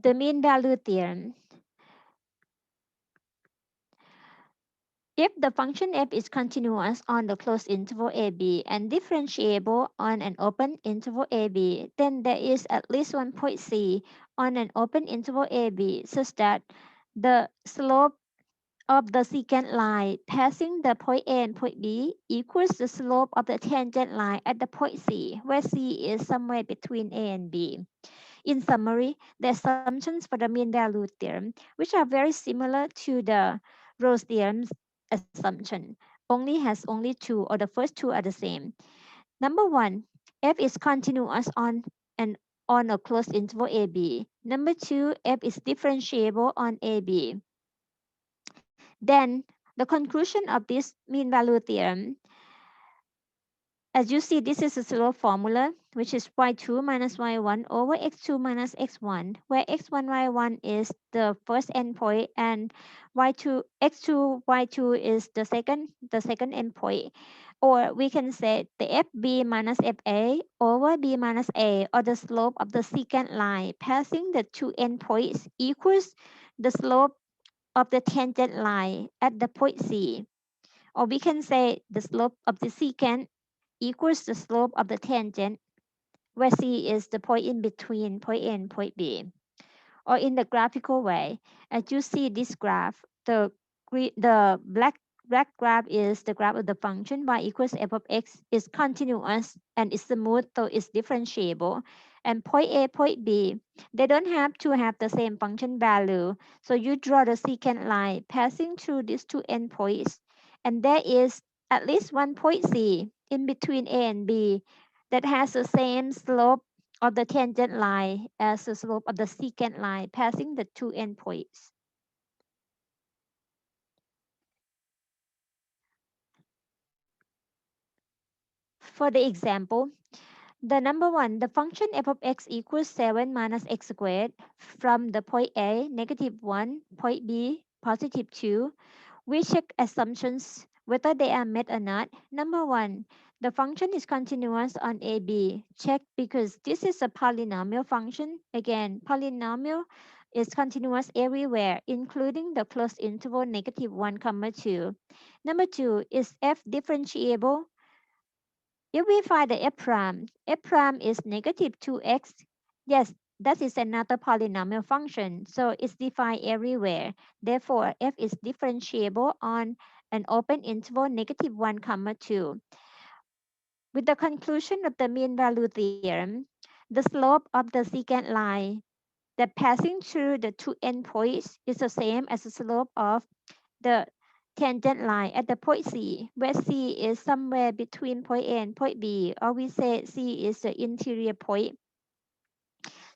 The mean value theorem. If the function f is continuous on the closed interval ab and differentiable on an open interval ab, then there is at least one point c on an open interval ab such that the slope of the secant line passing the point A and point B equals the slope of the tangent line at the point C, where C is somewhere between A and B. In summary, the assumptions for the mean value theorem, which are very similar to the Rose theorem's assumption, only two, or the first two are the same. Number one, f is continuous and on a closed interval AB. Number two, f is differentiable on AB. Then the conclusion of this mean value theorem, as you see, this is a slope formula, which is y2 minus y1 over x2 minus x1, where x1, y1 is the first endpoint and x2, y2 is the second endpoint. Or we can say the fb minus fa over b minus a, or the slope of the secant line passing the two endpoints equals the slope of the tangent line at the point C. Or we can say the slope of the secant equals the slope of the tangent, where C is the point in between point A and point B. Or in the graphical way, as you see this graph, the black graph is the graph of the function y equals f of x is continuous and is smooth, so it's differentiable. And point A, point B, they don't have to have the same function value. So you draw the secant line passing through these two endpoints, and there is at least one point C in between A and B that has the same slope of the tangent line as the slope of the secant line passing the two endpoints. For the example, the number one, the function f of x equals 7 minus x squared from the point A, -1, point B, +2. We check assumptions whether they are met or not. Number one, the function is continuous on AB. Check because this is a polynomial function. Again, polynomial is continuous everywhere, including the closed interval -1, 2. Number two, is f differentiable? If we find the f prime is -2x, yes, that is another polynomial function, so it's defined everywhere. Therefore, f is differentiable on an open interval -1, 2. With the conclusion of the mean value theorem, the slope of the secant line that passing through the two endpoints is the same as the slope of the tangent line at the point C, where C is somewhere between point A and point B, or we say C is the interior point.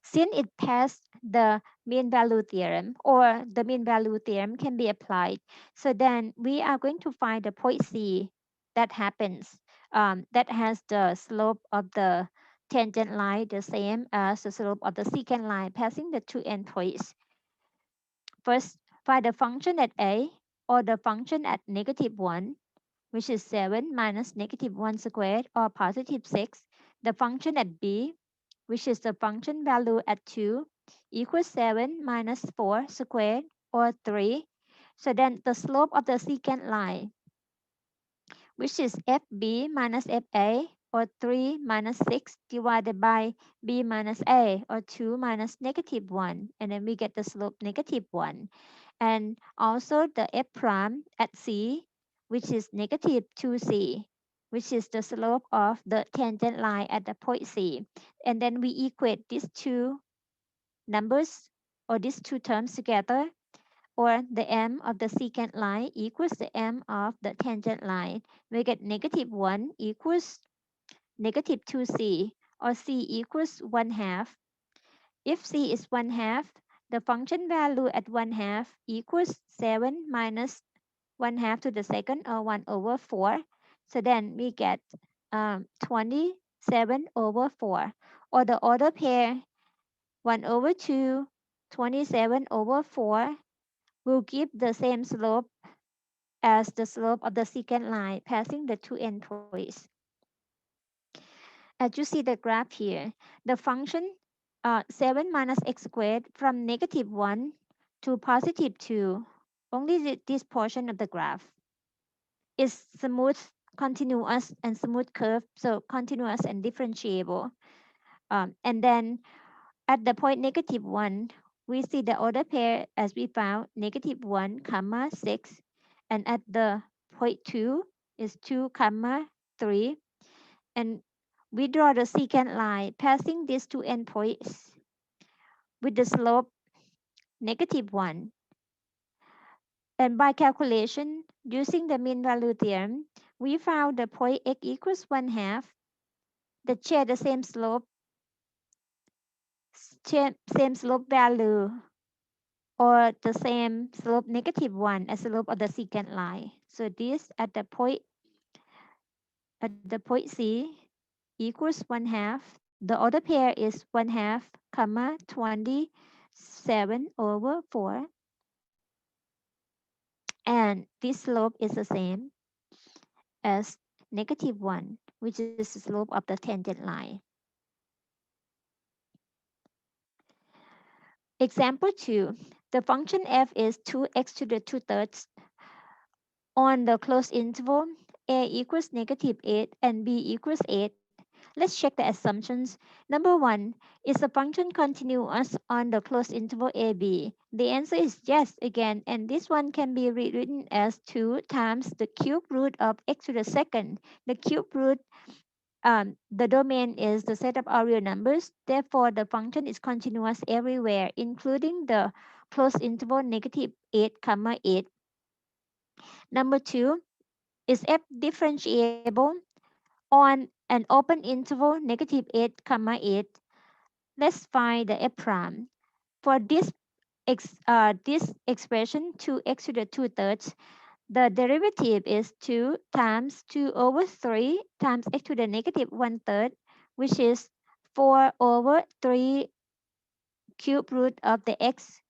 Since it passed the mean value theorem, or the mean value theorem can be applied, so then we are going to find the point C that happens, that has the slope of the tangent line the same as the slope of the secant line passing the two endpoints. First, find the function at A, or the function at -1, which is 7 minus -1 squared, or +6. The function at B, which is the function value at 2, equals 7 minus 4 squared, or 3. So then the slope of the secant line, which is FB minus FA, or 3 minus 6 divided by B minus A, or 2 minus -1. And then we get the slope -1. And also the f prime at C, which is -2c, which is the slope of the tangent line at the point C. And then we equate these two numbers, or these two terms together, or the m of the secant line equals the m of the tangent line. We get -1 equals -2c, or c equals 1/2. If c is 1/2, the function value at 1/2 equals 7 minus 1/2 to the second, or 1/4. So then we get 27/4. Or the order pair 1/2, 27/4 will give the same slope as the slope of the secant line passing the two endpoints. As you see the graph here, the function 7 minus x squared from negative 1 to positive 2. Only this portion of the graph is smooth, continuous, and smooth curve, so continuous and differentiable. And then at the point negative 1, we see the order pair as we found negative 1 comma 6, and at the point 2 is 2 comma 3, and we draw the secant line passing these two endpoints with the slope negative 1. And by calculation, using the mean value theorem, we found the point x equals 1 half that share the same slope, same slope value, or the same slope negative 1 as slope of the secant line. So this at the point C equals 1 half. The order pair is 1 half, comma 27 over 4. And this slope is the same as negative 1, which is the slope of the tangent line. Example 2. The function f is 2x to the 2 thirds on the closed interval a equals negative 8 and b equals 8. Let's check the assumptions. Number 1, is the function continuous on the closed interval ab? The answer is yes again, and this one can be rewritten as 2 times the cube root of x to the second. The cube root, the domain is the set of all real numbers. Therefore, the function is continuous everywhere, including the closed interval negative 8 comma 8. Number 2, is f differentiable on an open interval negative 8 comma 8? Let's find the f prime. For this expression 2x to the 2 thirds, the derivative is 2 times 2 over 3 times x to the negative 1 third, which is 4 over 3 cube root of the x.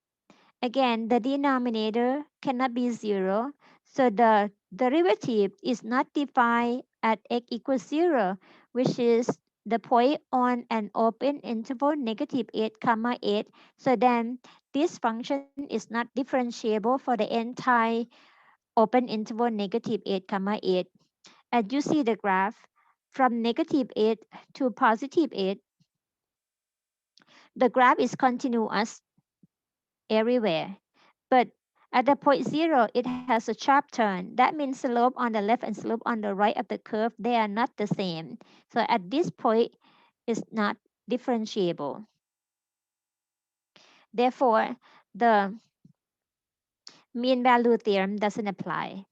Again, the denominator cannot be 0, so the derivative is not defined at x equals 0, which is the point on an open interval negative 8 comma 8. So then this function is not differentiable for the entire open interval negative 8 comma 8. As you see the graph, from negative 8 to positive 8, the graph is continuous everywhere. But at the point 0, it has a sharp turn. That means slope on the left and slope on the right of the curve, they are not the same. So at this point, it's not differentiable. Therefore, the mean value theorem doesn't apply.